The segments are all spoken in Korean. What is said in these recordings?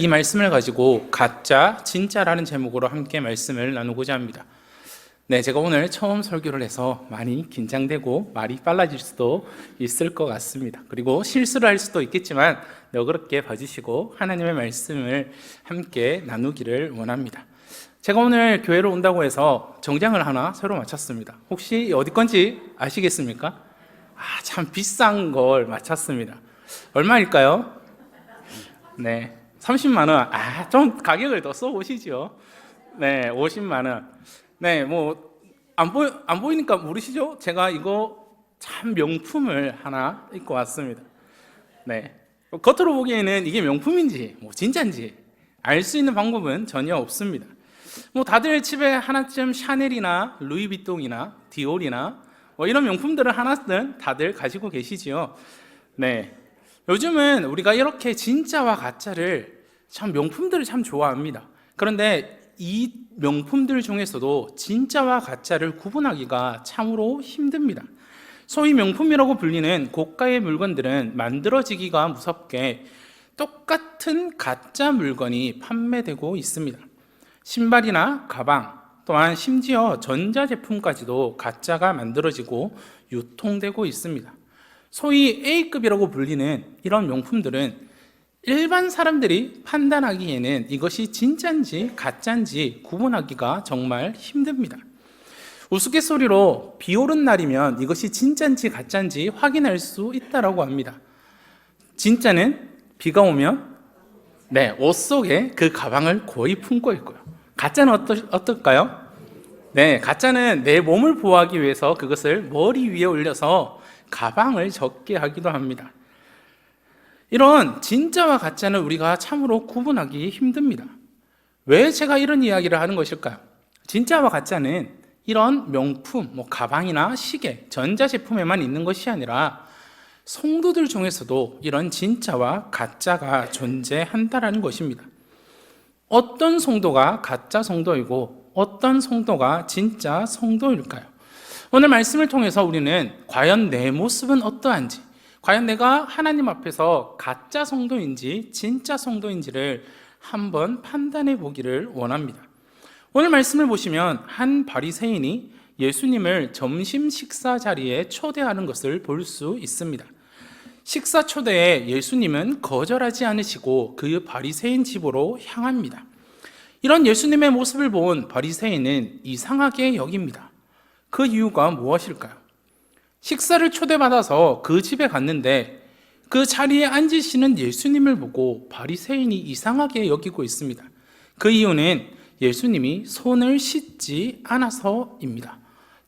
이 말씀을 가지고 가짜, 진짜라는 제목으로 함께 말씀을 나누고자 합니다. 제가 오늘 처음 설교를 해서 많이 긴장되고 말이 빨라질 수도 있을 것 같습니다. 그리고 실수를 할 수도 있겠지만 너그럽게 봐주시고 하나님의 말씀을 함께 나누기를 원합니다. 제가 오늘 교회로 온다고 해서 정장을 하나 새로 맞췄습니다. 혹시 어디 건지 아시겠습니까? 참 비싼 걸 맞췄습니다. 얼마일까요? 30만 원. 좀 가격을 더 써보시죠. 50만 원. 안 보이니까 모르시죠? 제가 이거 참 명품을 하나 입고 왔습니다. 겉으로 보기에는 이게 명품인지, 진짜인지 알 수 있는 방법은 전혀 없습니다. 다들 집에 하나쯤 샤넬이나 루이비통이나 디올이나 이런 명품들을 하나는 다들 가지고 계시지요. 요즘은 우리가 이렇게 진짜와 가짜를 명품들을 참 좋아합니다. 그런데 이 명품들 중에서도 진짜와 가짜를 구분하기가 참으로 힘듭니다. 소위 명품이라고 불리는 고가의 물건들은 만들어지기가 무섭게 똑같은 가짜 물건이 판매되고 있습니다. 신발이나 가방, 또한 심지어 전자제품까지도 가짜가 만들어지고 유통되고 있습니다. 소위 A급이라고 불리는 이런 명품들은 일반 사람들이 판단하기에는 이것이 진짜인지 가짜인지 구분하기가 정말 힘듭니다. 우스갯소리로 비 오는 날이면 이것이 진짜인지 가짜인지 확인할 수 있다고 합니다. 진짜는 비가 오면 옷 속에 그 가방을 거의 품고 있고요. 가짜는 어떨까요? 가짜는 내 몸을 보호하기 위해서 그것을 머리 위에 올려서 가방을 젖게 하기도 합니다. 이런 진짜와 가짜는 우리가 참으로 구분하기 힘듭니다. 왜 제가 이런 이야기를 하는 것일까요? 진짜와 가짜는 이런 명품, 가방이나 시계, 전자제품에만 있는 것이 아니라 성도들 중에서도 이런 진짜와 가짜가 존재한다는 것입니다. 어떤 성도가 가짜 성도이고 어떤 성도가 진짜 성도일까요? 오늘 말씀을 통해서 우리는 과연 내 모습은 어떠한지, 과연 내가 하나님 앞에서 가짜 성도인지 진짜 성도인지를 한번 판단해 보기를 원합니다. 오늘 말씀을 보시면 한 바리새인이 예수님을 점심 식사 자리에 초대하는 것을 볼 수 있습니다. 식사 초대에 예수님은 거절하지 않으시고 그 바리새인 집으로 향합니다. 이런 예수님의 모습을 본 바리새인은 이상하게 여깁니다. 그 이유가 무엇일까요? 식사를 초대받아서 그 집에 갔는데 그 자리에 앉으시는 예수님을 보고 바리새인이 이상하게 여기고 있습니다. 그 이유는 예수님이 손을 씻지 않아서입니다.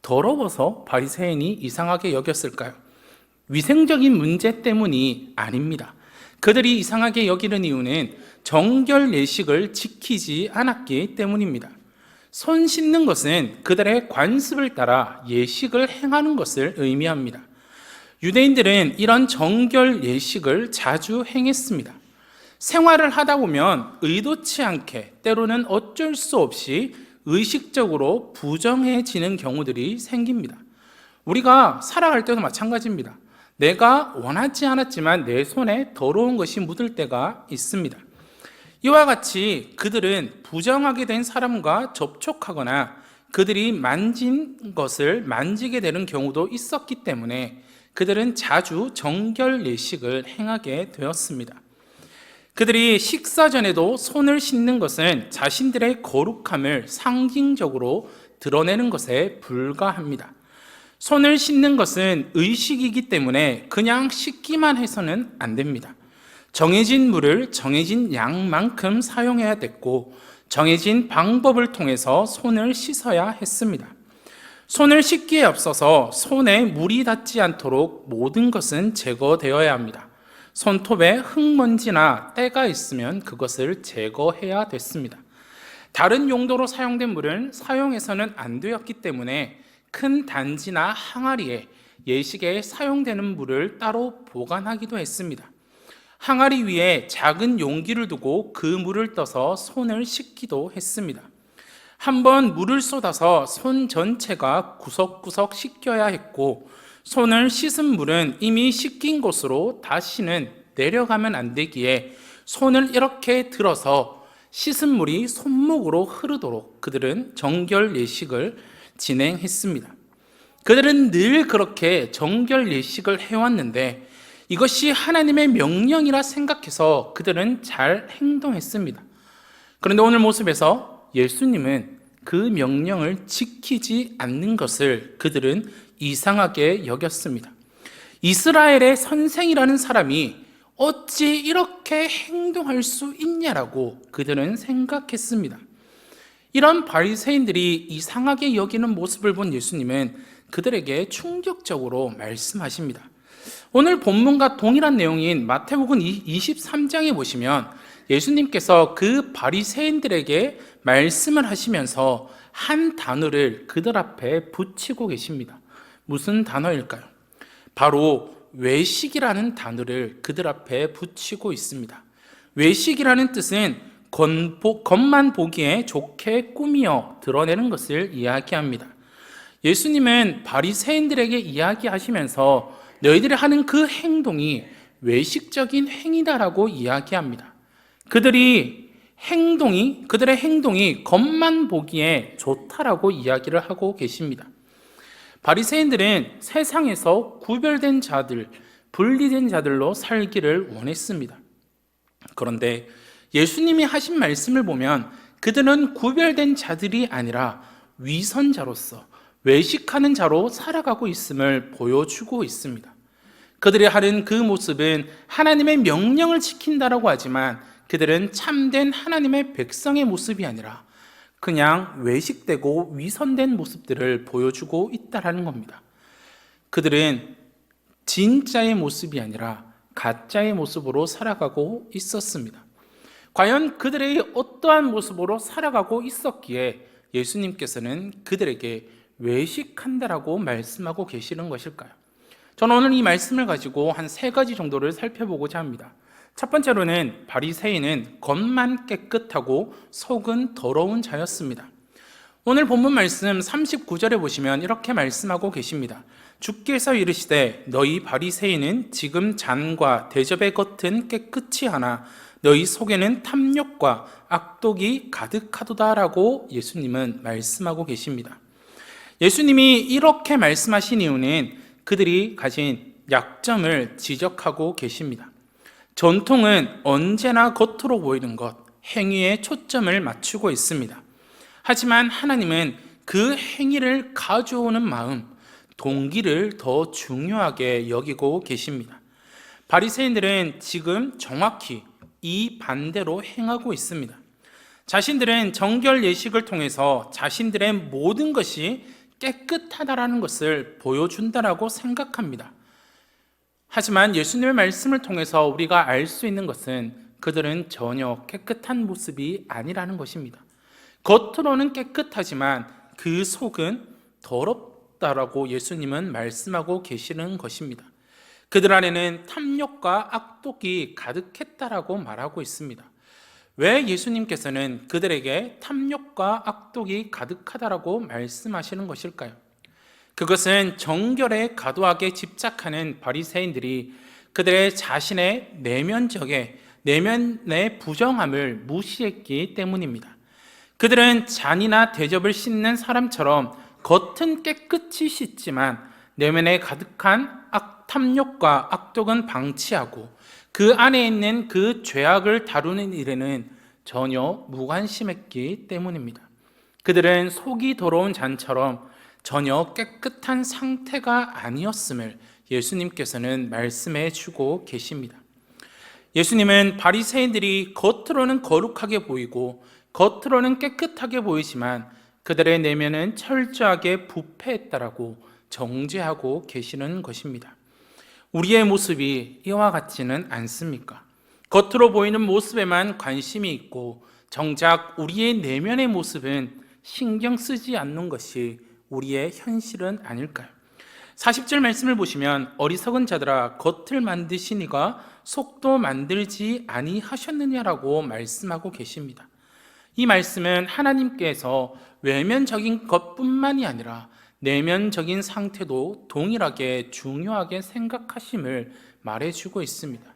더러워서 바리새인이 이상하게 여겼을까요? 위생적인 문제 때문이 아닙니다. 그들이 이상하게 여기는 이유는 정결 예식을 지키지 않았기 때문입니다. 손 씻는 것은 그들의 관습을 따라 예식을 행하는 것을 의미합니다. 유대인들은 이런 정결 예식을 자주 행했습니다. 생활을 하다 보면 의도치 않게 때로는 어쩔 수 없이 의식적으로 부정해지는 경우들이 생깁니다. 우리가 살아갈 때도 마찬가지입니다. 내가 원하지 않았지만 내 손에 더러운 것이 묻을 때가 있습니다. 이와 같이 그들은 부정하게 된 사람과 접촉하거나 그들이 만진 것을 만지게 되는 경우도 있었기 때문에 그들은 자주 정결 예식을 행하게 되었습니다. 그들이 식사 전에도 손을 씻는 것은 자신들의 거룩함을 상징적으로 드러내는 것에 불과합니다. 손을 씻는 것은 의식이기 때문에 그냥 씻기만 해서는 안 됩니다. 정해진 물을 정해진 양만큼 사용해야 됐고 정해진 방법을 통해서 손을 씻어야 했습니다. 손을 씻기에 앞서서 손에 물이 닿지 않도록 모든 것은 제거되어야 합니다. 손톱에 흙먼지나 때가 있으면 그것을 제거해야 됐습니다. 다른 용도로 사용된 물은 사용해서는 안 되었기 때문에 큰 단지나 항아리에 예식에 사용되는 물을 따로 보관하기도 했습니다. 항아리 위에 작은 용기를 두고 그 물을 떠서 손을 씻기도 했습니다. 한번 물을 쏟아서 손 전체가 구석구석 씻겨야 했고 손을 씻은 물은 이미 씻긴 곳으로 다시는 내려가면 안 되기에 손을 이렇게 들어서 씻은 물이 손목으로 흐르도록 그들은 정결 예식을 진행했습니다. 그들은 늘 그렇게 정결 예식을 해왔는데 이것이 하나님의 명령이라 생각해서 그들은 잘 행동했습니다. 그런데 오늘 모습에서 예수님은 그 명령을 지키지 않는 것을 그들은 이상하게 여겼습니다. 이스라엘의 선생이라는 사람이 어찌 이렇게 행동할 수 있냐라고 그들은 생각했습니다. 이런 바리새인들이 이상하게 여기는 모습을 본 예수님은 그들에게 충격적으로 말씀하십니다. 오늘 본문과 동일한 내용인 마태복음 23장에 보시면 예수님께서 그 바리새인들에게 말씀을 하시면서 한 단어를 그들 앞에 붙이고 계십니다. 무슨 단어일까요? 바로 외식이라는 단어를 그들 앞에 붙이고 있습니다. 외식이라는 뜻은 겉만 보기에 좋게 꾸미어 드러내는 것을 이야기합니다. 예수님은 바리새인들에게 이야기하시면서 너희들이 하는 그 행동이 외식적인 행위다라고 이야기합니다. 그들의 행동이 겉만 보기에 좋다라고 이야기를 하고 계십니다. 바리새인들은 세상에서 구별된 자들, 분리된 자들로 살기를 원했습니다. 그런데 예수님이 하신 말씀을 보면 그들은 구별된 자들이 아니라 위선자로서 외식하는 자로 살아가고 있음을 보여주고 있습니다. 그들이 하는 그 모습은 하나님의 명령을 지킨다라고 하지만 그들은 참된 하나님의 백성의 모습이 아니라 그냥 외식되고 위선된 모습들을 보여주고 있다라는 겁니다. 그들은 진짜의 모습이 아니라 가짜의 모습으로 살아가고 있었습니다. 과연 그들의 어떠한 모습으로 살아가고 있었기에 예수님께서는 그들에게 외식한다라고 말씀하고 계시는 것일까요? 저는 오늘 이 말씀을 가지고 한 3가지 정도를 살펴보고자 합니다. 첫 번째로는 바리새인은 겉만 깨끗하고 속은 더러운 자였습니다. 오늘 본문 말씀 39절에 보시면 이렇게 말씀하고 계십니다. 주께서 이르시되 너희 바리새인은 지금 잔과 대접의 겉은 깨끗이 하나 너희 속에는 탐욕과 악독이 가득하도다라고 예수님은 말씀하고 계십니다. 예수님이 이렇게 말씀하신 이유는 그들이 가진 약점을 지적하고 계십니다. 전통은 언제나 겉으로 보이는 것, 행위에 초점을 맞추고 있습니다. 하지만 하나님은 그 행위를 가져오는 마음, 동기를 더 중요하게 여기고 계십니다. 바리새인들은 지금 정확히 이 반대로 행하고 있습니다. 자신들은 정결 예식을 통해서 자신들의 모든 것이 깨끗하다라는 것을 보여준다라고 생각합니다. 하지만 예수님의 말씀을 통해서 우리가 알 수 있는 것은 그들은 전혀 깨끗한 모습이 아니라는 것입니다. 겉으로는 깨끗하지만 그 속은 더럽다라고 예수님은 말씀하고 계시는 것입니다. 그들 안에는 탐욕과 악독이 가득했다라고 말하고 있습니다. 왜 예수님께서는 그들에게 탐욕과 악독이 가득하다라고 말씀하시는 것일까요? 그것은 정결에 과도하게 집착하는 바리새인들이 그들의 자신의 내면의 부정함을 무시했기 때문입니다. 그들은 잔이나 대접을 씻는 사람처럼 겉은 깨끗이 씻지만 내면에 가득한 탐욕과 악독은 방치하고 그 안에 있는 그 죄악을 다루는 일에는 전혀 무관심했기 때문입니다. 그들은 속이 더러운 잔처럼 전혀 깨끗한 상태가 아니었음을 예수님께서는 말씀해 주고 계십니다. 예수님은 바리새인들이 겉으로는 거룩하게 보이고 겉으로는 깨끗하게 보이지만 그들의 내면은 철저하게 부패했다라고 정죄하고 계시는 것입니다. 우리의 모습이 이와 같지는 않습니까? 겉으로 보이는 모습에만 관심이 있고 정작 우리의 내면의 모습은 신경 쓰지 않는 것이 우리의 현실은 아닐까요? 40절 말씀을 보시면 어리석은 자들아 겉을 만드시니가 속도 만들지 아니하셨느냐라고 말씀하고 계십니다. 이 말씀은 하나님께서 외면적인 것뿐만이 아니라 내면적인 상태도 동일하게 중요하게 생각하심을 말해주고 있습니다.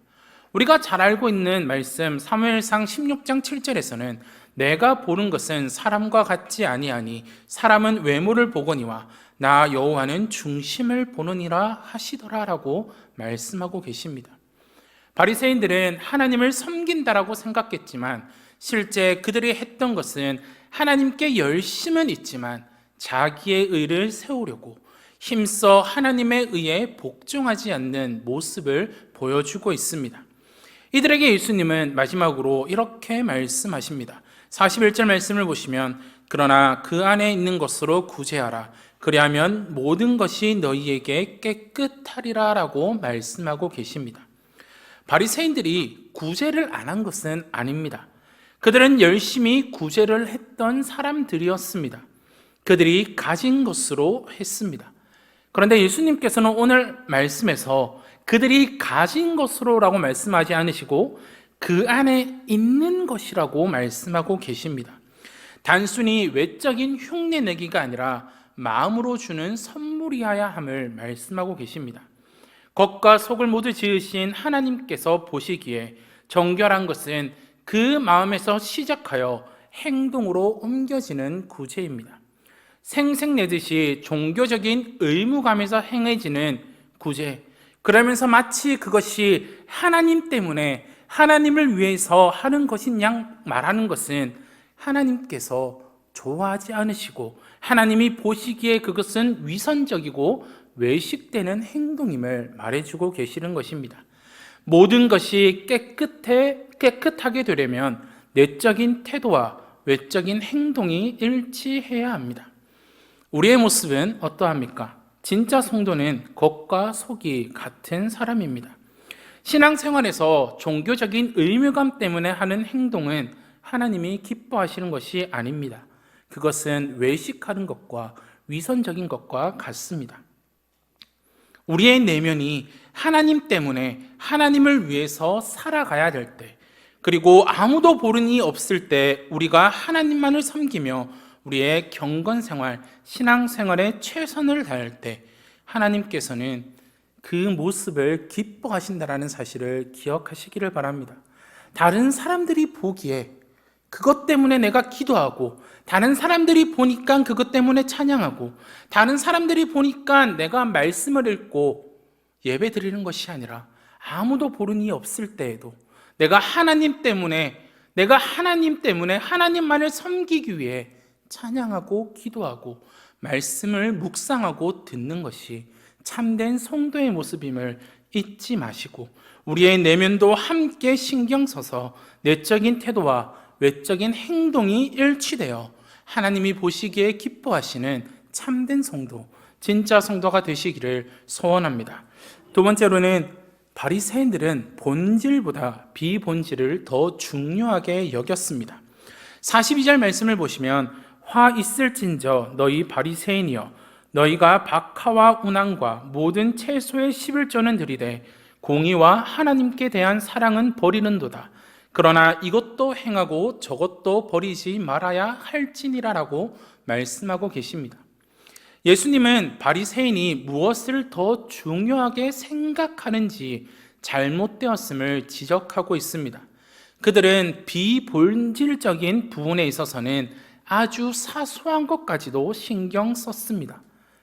우리가 잘 알고 있는 말씀 사무엘상 16장 7절에서는 내가 보는 것은 사람과 같지 아니하니 사람은 외모를 보거니와 나 여호와는 중심을 보느니라 하시더라라고 말씀하고 계십니다. 바리새인들은 하나님을 섬긴다라고 생각했지만 실제 그들이 했던 것은 하나님께 열심은 있지만 자기의 의를 세우려고 힘써 하나님의 의에 복종하지 않는 모습을 보여주고 있습니다. 이들에게 예수님은 마지막으로 이렇게 말씀하십니다. 41절 말씀을 보시면 그러나 그 안에 있는 것으로 구제하라. 그리하면 모든 것이 너희에게 깨끗하리라 라고 말씀하고 계십니다. 바리새인들이 구제를 안 한 것은 아닙니다. 그들은 열심히 구제를 했던 사람들이었습니다. 그들이 가진 것으로 했습니다. 그런데 예수님께서는 오늘 말씀에서 그들이 가진 것으로라고 말씀하지 않으시고 그 안에 있는 것이라고 말씀하고 계십니다. 단순히 외적인 흉내내기가 아니라 마음으로 주는 선물이어야 함을 말씀하고 계십니다. 겉과 속을 모두 지으신 하나님께서 보시기에 정결한 것은 그 마음에서 시작하여 행동으로 옮겨지는 구제입니다. 생색내듯이 종교적인 의무감에서 행해지는 구제, 그러면서 마치 그것이 하나님 때문에 하나님을 위해서 하는 것인 양 말하는 것은 하나님께서 좋아하지 않으시고 하나님이 보시기에 그것은 위선적이고 외식되는 행동임을 말해주고 계시는 것입니다. 모든 것이 깨끗하게 되려면 내적인 태도와 외적인 행동이 일치해야 합니다. 우리의 모습은 어떠합니까? 진짜 성도는 겉과 속이 같은 사람입니다. 신앙생활에서 종교적인 의무감 때문에 하는 행동은 하나님이 기뻐하시는 것이 아닙니다. 그것은 외식하는 것과 위선적인 것과 같습니다. 우리의 내면이 하나님 때문에 하나님을 위해서 살아가야 될 때, 그리고 아무도 보는 이 없을 때 우리가 하나님만을 섬기며 우리의 경건생활, 신앙생활에 최선을 다할 때 하나님께서는 그 모습을 기뻐하신다는 사실을 기억하시기를 바랍니다. 다른 사람들이 보기에 그것 때문에 내가 기도하고, 다른 사람들이 보니까 그것 때문에 찬양하고, 다른 사람들이 보니까 내가 말씀을 읽고 예배 드리는 것이 아니라 아무도 보는 이 없을 때에도 내가 하나님 때문에 하나님만을 섬기기 위해 찬양하고 기도하고 말씀을 묵상하고 듣는 것이 참된 성도의 모습임을 잊지 마시고 우리의 내면도 함께 신경 써서 내적인 태도와 외적인 행동이 일치되어 하나님이 보시기에 기뻐하시는 참된 성도, 진짜 성도가 되시기를 소원합니다. 두 번째로는 바리새인들은 본질보다 비본질을 더 중요하게 여겼습니다. 42절 말씀을 보시면 화 있을진저 너희 바리새인이여 너희가 박하와 운항과 모든 채소의 11조는 드리되 공의와 하나님께 대한 사랑은 버리는도다. 그러나 이것도 행하고 저것도 버리지 말아야 할지니라라고 말씀하고 계십니다. 예수님은 바리새인이 무엇을 더 중요하게 생각하는지 잘못되었음을 지적하고 있습니다. 그들은 비본질적인 부분에 있어서는 아주 사소한 것까지도 신경 썼습니다.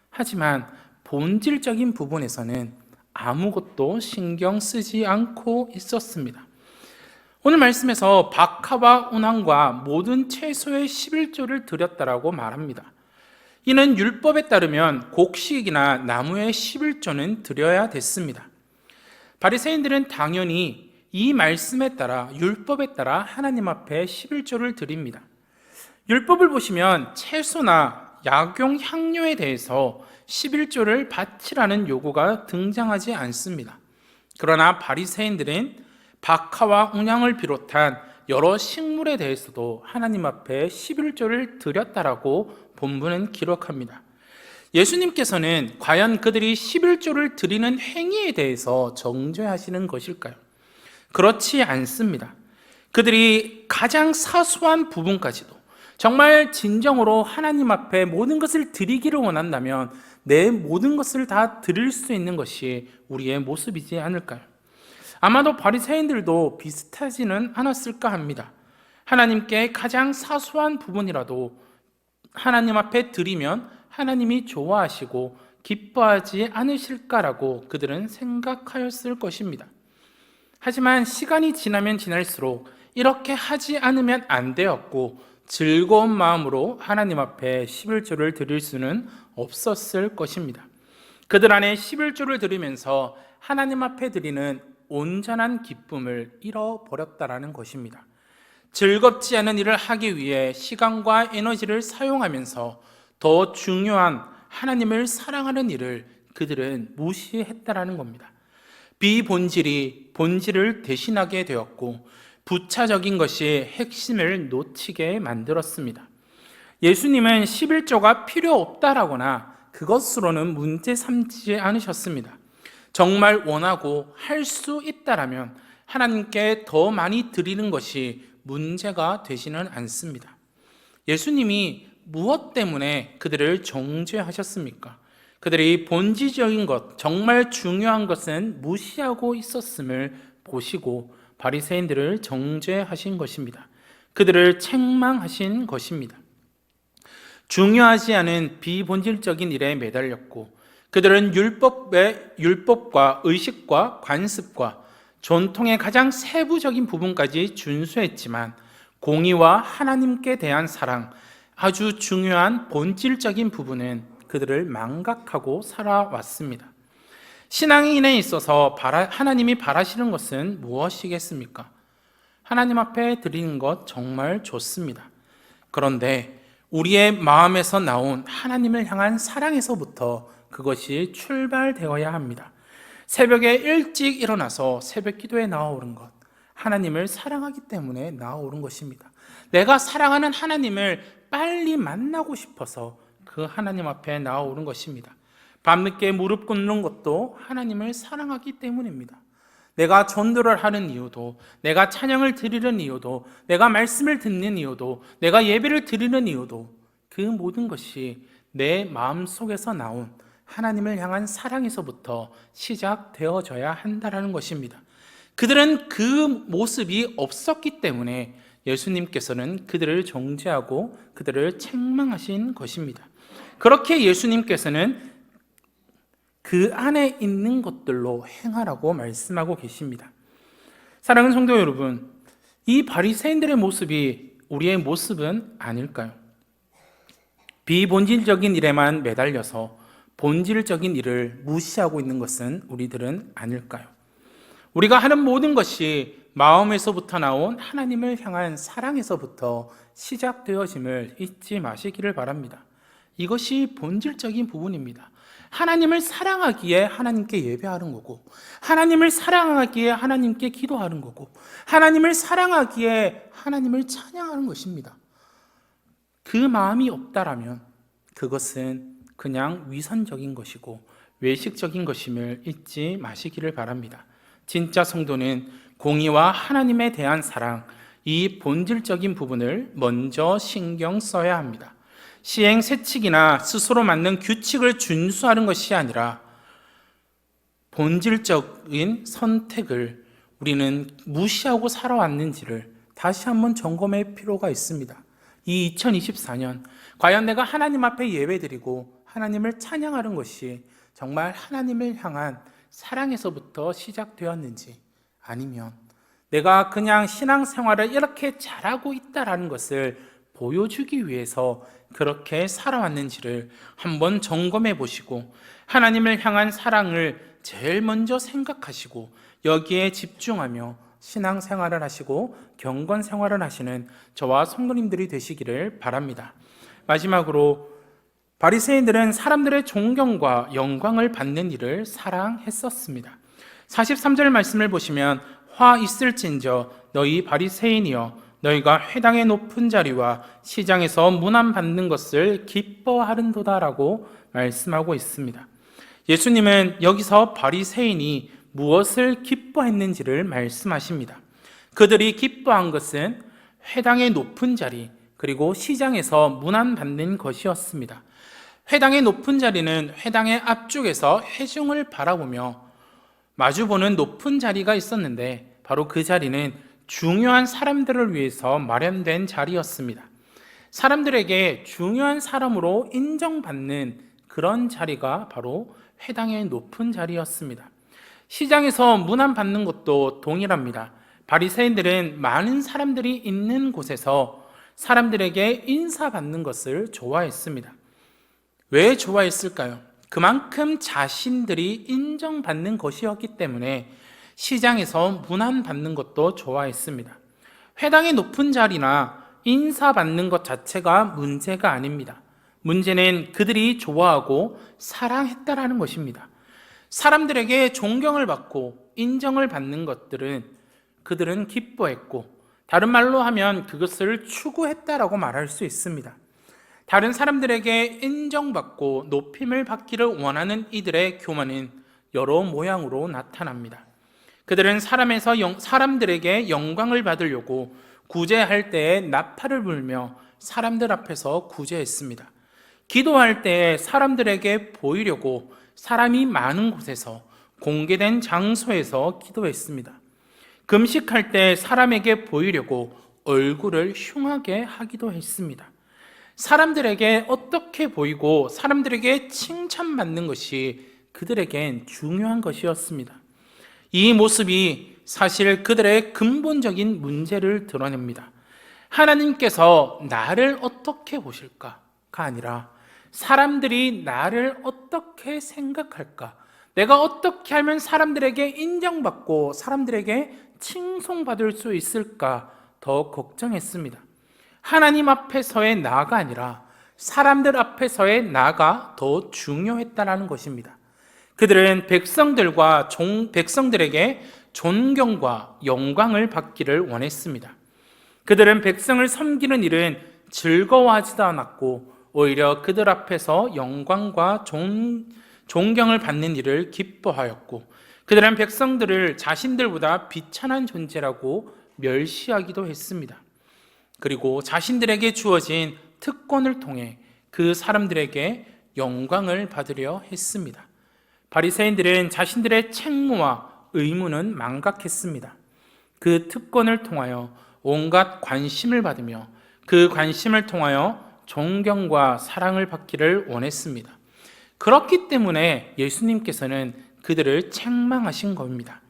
하지만 본질적인 부분에서는 아무것도 신경 쓰지 않고 있었습니다. 오늘 말씀에서 박하와 운항과 모든 채소의 11조를 드렸다라고 말합니다. 이는 율법에 따르면 곡식이나 나무의 11조는 드려야 됐습니다. 바리새인들은 당연히 이 말씀에 따라 율법에 따라 하나님 앞에 11조를 드립니다. 율법을 보시면 채소나 약용 향료에 대해서 11조를 바치라는 요구가 등장하지 않습니다. 그러나 바리새인들은 박하와 운양을 비롯한 여러 식물에 대해서도 하나님 앞에 11조를 드렸다라고 본문은 기록합니다. 예수님께서는 과연 그들이 11조를 드리는 행위에 대해서 정죄하시는 것일까요? 그렇지 않습니다. 그들이 가장 사소한 부분까지도 정말 진정으로 하나님 앞에 모든 것을 드리기를 원한다면 내 모든 것을 다 드릴 수 있는 것이 우리의 모습이지 않을까요? 아마도 바리새인들도 비슷하지는 않았을까 합니다. 하나님께 가장 사소한 부분이라도 하나님 앞에 드리면 하나님이 좋아하시고 기뻐하지 않으실까라고 그들은 생각하였을 것입니다. 하지만 시간이 지나면 지날수록 이렇게 하지 않으면 안 되었고 즐거운 마음으로 하나님 앞에 11조를 드릴 수는 없었을 것입니다. 그들 안에 11조를 드리면서 하나님 앞에 드리는 온전한 기쁨을 잃어버렸다라는 것입니다. 즐겁지 않은 일을 하기 위해 시간과 에너지를 사용하면서 더 중요한 하나님을 사랑하는 일을 그들은 무시했다라는 겁니다. 비본질이 본질을 대신하게 되었고 부차적인 것이 핵심을 놓치게 만들었습니다. 예수님은 11조가 필요 없다라거나 그것으로는 문제 삼지 않으셨습니다. 정말 원하고 할 수 있다라면 하나님께 더 많이 드리는 것이 문제가 되지는 않습니다. 예수님이 무엇 때문에 그들을 정죄하셨습니까? 그들이 본질적인 것, 정말 중요한 것은 무시하고 있었음을 보시고 바리새인들을 정죄하신 것입니다. 그들을 책망하신 것입니다. 중요하지 않은 비본질적인 일에 매달렸고 그들은 율법과 의식과 관습과 전통의 가장 세부적인 부분까지 준수했지만 공의와 하나님께 대한 사랑, 아주 중요한 본질적인 부분은 그들을 망각하고 살아왔습니다. 신앙인에 있어서 하나님이 바라시는 것은 무엇이겠습니까? 하나님 앞에 드리는 것 정말 좋습니다. 그런데 우리의 마음에서 나온 하나님을 향한 사랑에서부터 그것이 출발되어야 합니다. 새벽에 일찍 일어나서 새벽 기도에 나아오른 것, 하나님을 사랑하기 때문에 나아오른 것입니다. 내가 사랑하는 하나님을 빨리 만나고 싶어서 그 하나님 앞에 나아오른 것입니다. 밤늦게 무릎 꿇는 것도 하나님을 사랑하기 때문입니다. 내가 전도를 하는 이유도, 내가 찬양을 드리는 이유도, 내가 말씀을 듣는 이유도, 내가 예배를 드리는 이유도 그 모든 것이 내 마음속에서 나온 하나님을 향한 사랑에서부터 시작되어져야 한다는 것입니다. 그들은 그 모습이 없었기 때문에 예수님께서는 그들을 정죄하고 그들을 책망하신 것입니다. 그렇게 예수님께서는 그 안에 있는 것들로 행하라고 말씀하고 계십니다. 사랑하는 성도 여러분, 이 바리새인들의 모습이 우리의 모습은 아닐까요? 비본질적인 일에만 매달려서 본질적인 일을 무시하고 있는 것은 우리들은 아닐까요? 우리가 하는 모든 것이 마음에서부터 나온 하나님을 향한 사랑에서부터 시작되어짐을 잊지 마시기를 바랍니다. 이것이 본질적인 부분입니다. 하나님을 사랑하기에 하나님께 예배하는 거고, 하나님을 사랑하기에 하나님께 기도하는 거고, 하나님을 사랑하기에 하나님을 찬양하는 것입니다. 그 마음이 없다라면 그것은 그냥 위선적인 것이고 외식적인 것임을 잊지 마시기를 바랍니다. 진짜 성도는 공의와 하나님에 대한 사랑, 이 본질적인 부분을 먼저 신경 써야 합니다. 시행세칙이나 스스로 만든 규칙을 준수하는 것이 아니라 본질적인 선택을 우리는 무시하고 살아왔는지를 다시 한번 점검할 필요가 있습니다. 이 2024년 과연 내가 하나님 앞에 예배드리고 하나님을 찬양하는 것이 정말 하나님을 향한 사랑에서부터 시작되었는지, 아니면 내가 그냥 신앙생활을 이렇게 잘하고 있다라는 것을 보여주기 위해서 그렇게 살아왔는지를 한번 점검해 보시고 하나님을 향한 사랑을 제일 먼저 생각하시고 여기에 집중하며 신앙생활을 하시고 경건생활을 하시는 저와 성도님들이 되시기를 바랍니다. 마지막으로 바리새인들은 사람들의 존경과 영광을 받는 일을 사랑했었습니다. 43절 말씀을 보시면 화 있을진저 너희 바리새인이여 너희가 회당의 높은 자리와 시장에서 문안받는 것을 기뻐하는도다라고 말씀하고 있습니다. 예수님은 여기서 바리새인이 무엇을 기뻐했는지를 말씀하십니다. 그들이 기뻐한 것은 회당의 높은 자리, 그리고 시장에서 문안받는 것이었습니다. 회당의 높은 자리는 회당의 앞쪽에서 회중을 바라보며 마주보는 높은 자리가 있었는데 바로 그 자리는 중요한 사람들을 위해서 마련된 자리였습니다. 사람들에게 중요한 사람으로 인정받는 그런 자리가 바로 회당의 높은 자리였습니다. 시장에서 문안받는 것도 동일합니다. 바리새인들은 많은 사람들이 있는 곳에서 사람들에게 인사받는 것을 좋아했습니다. 왜 좋아했을까요? 그만큼 자신들이 인정받는 것이었기 때문에 시장에서 문안받는 것도 좋아했습니다. 회당의 높은 자리나 인사받는 것 자체가 문제가 아닙니다. 문제는 그들이 좋아하고 사랑했다라는 것입니다. 사람들에게 존경을 받고 인정을 받는 것들은 그들은 기뻐했고, 다른 말로 하면 그것을 추구했다라고 말할 수 있습니다. 다른 사람들에게 인정받고 높임을 받기를 원하는 이들의 교만은 여러 모양으로 나타납니다. 그들은 사람들에게 영광을 받으려고 구제할 때에 나팔을 불며 사람들 앞에서 구제했습니다. 기도할 때에 사람들에게 보이려고 사람이 많은 곳에서 공개된 장소에서 기도했습니다. 금식할 때 사람에게 보이려고 얼굴을 흉하게 하기도 했습니다. 사람들에게 어떻게 보이고 사람들에게 칭찬받는 것이 그들에겐 중요한 것이었습니다. 이 모습이 사실 그들의 근본적인 문제를 드러냅니다. 하나님께서 나를 어떻게 보실까가 아니라 사람들이 나를 어떻게 생각할까? 내가 어떻게 하면 사람들에게 인정받고 사람들에게 칭송받을 수 있을까? 더 걱정했습니다. 하나님 앞에서의 나가 아니라 사람들 앞에서의 나가 더 중요했다는 것입니다. 그들은 백성들에게 존경과 영광을 받기를 원했습니다. 그들은 백성을 섬기는 일은 즐거워하지도 않았고 오히려 그들 앞에서 영광과 존경을 받는 일을 기뻐하였고, 그들은 백성들을 자신들보다 비천한 존재라고 멸시하기도 했습니다. 그리고 자신들에게 주어진 특권을 통해 그 사람들에게 영광을 받으려 했습니다. 바리새인들은 자신들의 책무와 의무는 망각했습니다. 그 특권을 통하여 온갖 관심을 받으며 그 관심을 통하여 존경과 사랑을 받기를 원했습니다. 그렇기 때문에 예수님께서는 그들을 책망하신 겁니다.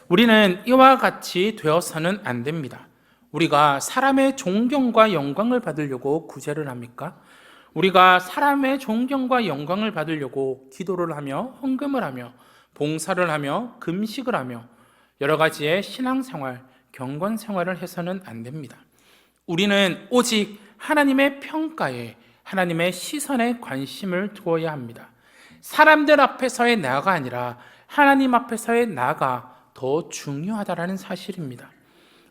우리는 이와 같이 되어서는 안 됩니다. 우리가 사람의 존경과 영광을 받으려고 구제를 합니까? 우리가 사람의 존경과 영광을 받으려고 기도를 하며 헌금을 하며 봉사를 하며 금식을 하며 여러 가지의 신앙생활, 경건생활을 해서는 안 됩니다. 우리는 오직 하나님의 평가에, 하나님의 시선에 관심을 두어야 합니다. 사람들 앞에서의 나가 아니라 하나님 앞에서의 나가 더 중요하다는 사실입니다.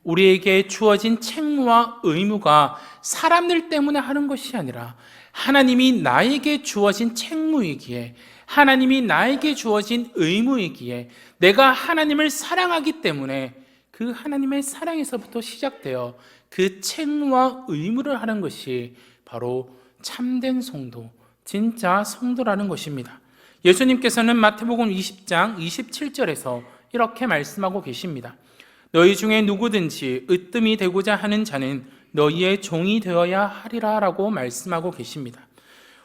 우리에게 주어진 책무와 의무가 사람들 때문에 하는 것이 아니라 하나님이 나에게 주어진 책무이기에, 하나님이 나에게 주어진 의무이기에, 내가 하나님을 사랑하기 때문에 그 하나님의 사랑에서부터 시작되어 그 책무와 의무를 하는 것이 바로 참된 성도, 진짜 성도라는 것입니다. 예수님께서는 마태복음 20장 27절에서 이렇게 말씀하고 계십니다. 너희 중에 누구든지 으뜸이 되고자 하는 자는 너희의 종이 되어야 하리라 라고 말씀하고 계십니다.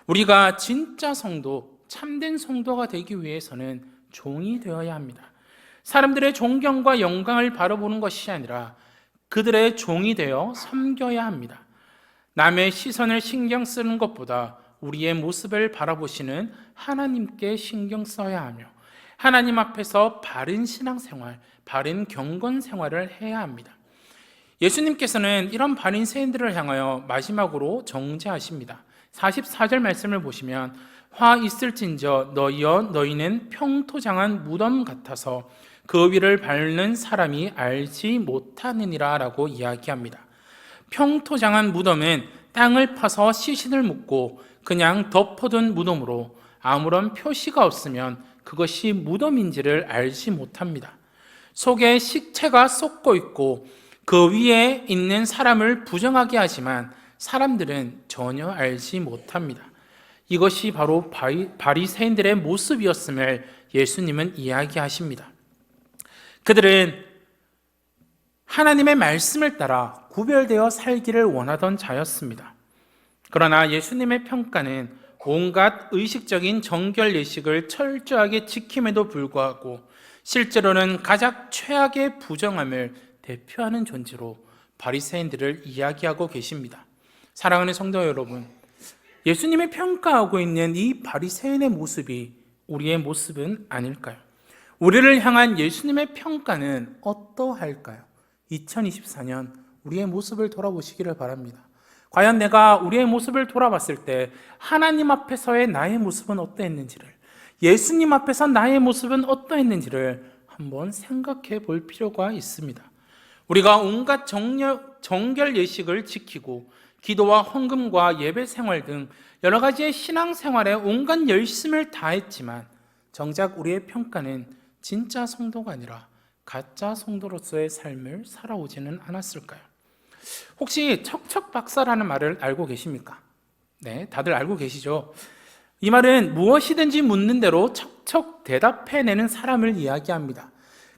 우리가 진짜 성도, 참된 성도가 되기 위해서는 종이 되어야 합니다. 사람들의 존경과 영광을 바라보는 것이 아니라 그들의 종이 되어 섬겨야 합니다. 남의 시선을 신경 쓰는 것보다 우리의 모습을 바라보시는 하나님께 신경 써야 하며 하나님 앞에서 바른 신앙생활, 바른 경건생활을 해야 합니다. 예수님께서는 이런 바리새인들을 향하여 마지막으로 정죄하십니다. 44절 말씀을 보시면 화 있을진저 너희는 평토장한 무덤 같아서 그 위를 밟는 사람이 알지 못하느니라 라고 이야기합니다. 평토장한 무덤은 땅을 파서 시신을 묻고 그냥 덮어둔 무덤으로 아무런 표시가 없으면 그것이 무덤인지를 알지 못합니다. 속에 식체가 썩고 있고 그 위에 있는 사람을 부정하게 하지만 사람들은 전혀 알지 못합니다. 이것이 바로 바리새인들의 모습이었음을 예수님은 이야기하십니다. 그들은 하나님의 말씀을 따라 구별되어 살기를 원하던 자였습니다. 그러나 예수님의 평가는 온갖 의식적인 정결 예식을 철저하게 지킴에도 불구하고 실제로는 가장 최악의 부정함을 대표하는 존재로 바리새인들을 이야기하고 계십니다. 사랑하는 성도 여러분, 예수님이 평가하고 있는 이 바리새인의 모습이 우리의 모습은 아닐까요? 우리를 향한 예수님의 평가는 어떠할까요? 2024년 우리의 모습을 돌아보시기를 바랍니다. 과연 내가 우리의 모습을 돌아봤을 때 하나님 앞에서의 나의 모습은 어떠했는지를, 예수님 앞에서 나의 모습은 어떠했는지를 한번 생각해 볼 필요가 있습니다. 우리가 온갖 정결 예식을 지키고 기도와 헌금과 예배 생활 등 여러 가지의 신앙 생활에 온갖 열심을 다했지만 정작 우리의 평가는 진짜 성도가 아니라 가짜 성도로서의 삶을 살아오지는 않았을까요? 혹시 척척박사라는 말을 알고 계십니까? 네, 다들 알고 계시죠? 이 말은 무엇이든지 묻는 대로 척척 대답해내는 사람을 이야기합니다.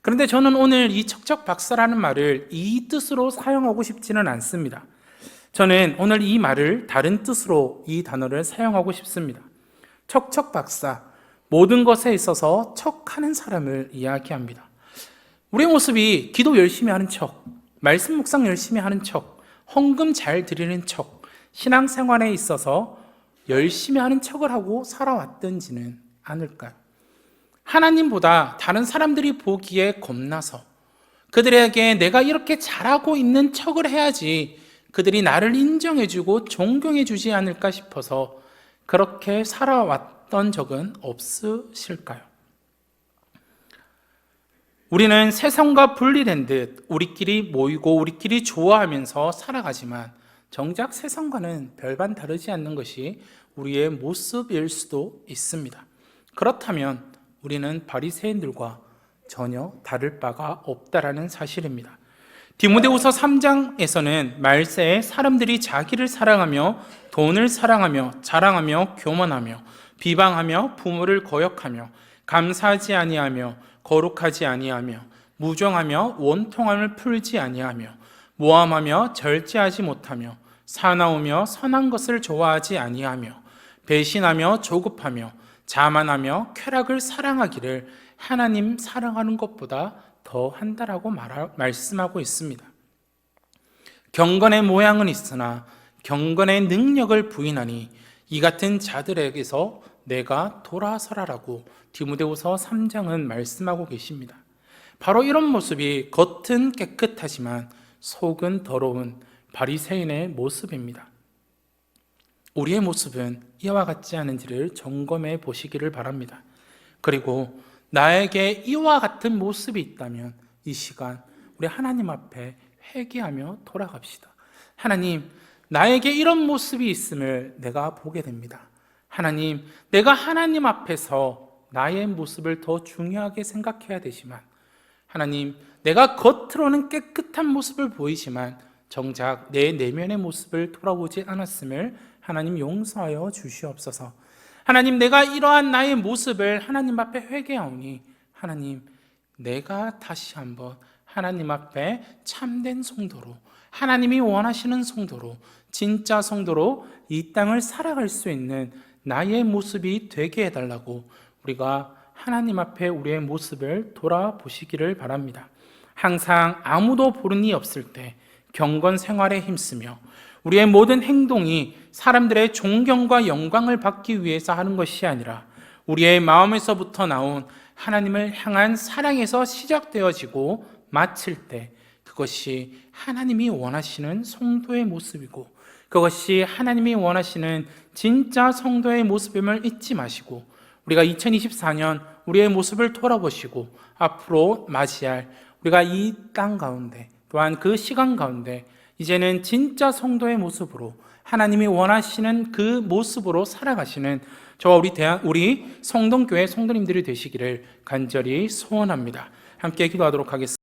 그런데 저는 오늘 이 척척박사라는 말을 이 뜻으로 사용하고 싶지는 않습니다. 저는 오늘 이 말을 다른 뜻으로 이 단어를 사용하고 싶습니다. 척척박사, 모든 것에 있어서 척하는 사람을 이야기합니다. 우리의 모습이 기도 열심히 하는 척, 말씀 묵상 열심히 하는 척, 헌금 잘 드리는 척, 신앙생활에 있어서 열심히 하는 척을 하고 살아왔던지는 않을까요? 하나님보다 다른 사람들이 보기에 겁나서 그들에게 내가 이렇게 잘하고 있는 척을 해야지 그들이 나를 인정해주고 존경해주지 않을까 싶어서 그렇게 살아왔던 적은 없으실까요? 우리는 세상과 분리된 듯 우리끼리 모이고 우리끼리 좋아하면서 살아가지만 정작 세상과는 별반 다르지 않는 것이 우리의 모습일 수도 있습니다. 그렇다면 우리는 바리새인들과 전혀 다를 바가 없다라는 사실입니다. 디모데후서 3장에서는 말세에 사람들이 자기를 사랑하며 돈을 사랑하며 자랑하며 교만하며 비방하며 부모를 거역하며 감사하지 아니하며 거룩하지 아니하며 무정하며 원통함을 풀지 아니하며 모함하며 절제하지 못하며 사나우며 선한 것을 좋아하지 아니하며 배신하며 조급하며 자만하며 쾌락을 사랑하기를 하나님 사랑하는 것보다 더 한다라고 말씀하고 있습니다. 경건의 모양은 있으나 경건의 능력을 부인하니 이 같은 자들에게서 내가 돌아서라라고 디모데후서 3장은 말씀하고 계십니다. 바로 이런 모습이 겉은 깨끗하지만 속은 더러운 바리새인의 모습입니다. 우리의 모습은 이와 같지 않은지를 점검해 보시기를 바랍니다. 그리고 나에게 이와 같은 모습이 있다면 이 시간 우리 하나님 앞에 회개하며 돌아갑시다. 하나님, 나에게 이런 모습이 있음을 내가 보게 됩니다. 하나님, 내가 하나님 앞에서 나의 모습을 더 중요하게 생각해야 되지만 하나님, 내가 겉으로는 깨끗한 모습을 보이지만 정작 내 내면의 모습을 돌아보지 않았음을 하나님 용서하여 주시옵소서. 하나님, 내가 이러한 나의 모습을 하나님 앞에 회개하오니 하나님, 내가 다시 한번 하나님 앞에 참된 성도로, 하나님이 원하시는 성도로, 진짜 성도로 이 땅을 살아갈 수 있는 나의 모습이 되게 해달라고 우리가 하나님 앞에 우리의 모습을 돌아보시기를 바랍니다. 항상 아무도 보는 이 없을 때 경건 생활에 힘쓰며 우리의 모든 행동이 사람들의 존경과 영광을 받기 위해서 하는 것이 아니라 우리의 마음에서부터 나온 하나님을 향한 사랑에서 시작되어지고 마칠 때 그것이 하나님이 원하시는 성도의 모습이고 그것이 하나님이 원하시는 진짜 성도의 모습임을 잊지 마시고 우리가 2024년 우리의 모습을 돌아보시고 앞으로 맞이할 우리가 이 땅 가운데 또한 그 시간 가운데 이제는 진짜 성도의 모습으로 하나님이 원하시는 그 모습으로 살아가시는 저와 우리 성동교회 성도님들이 되시기를 간절히 소원합니다. 함께 기도하도록 하겠습니다.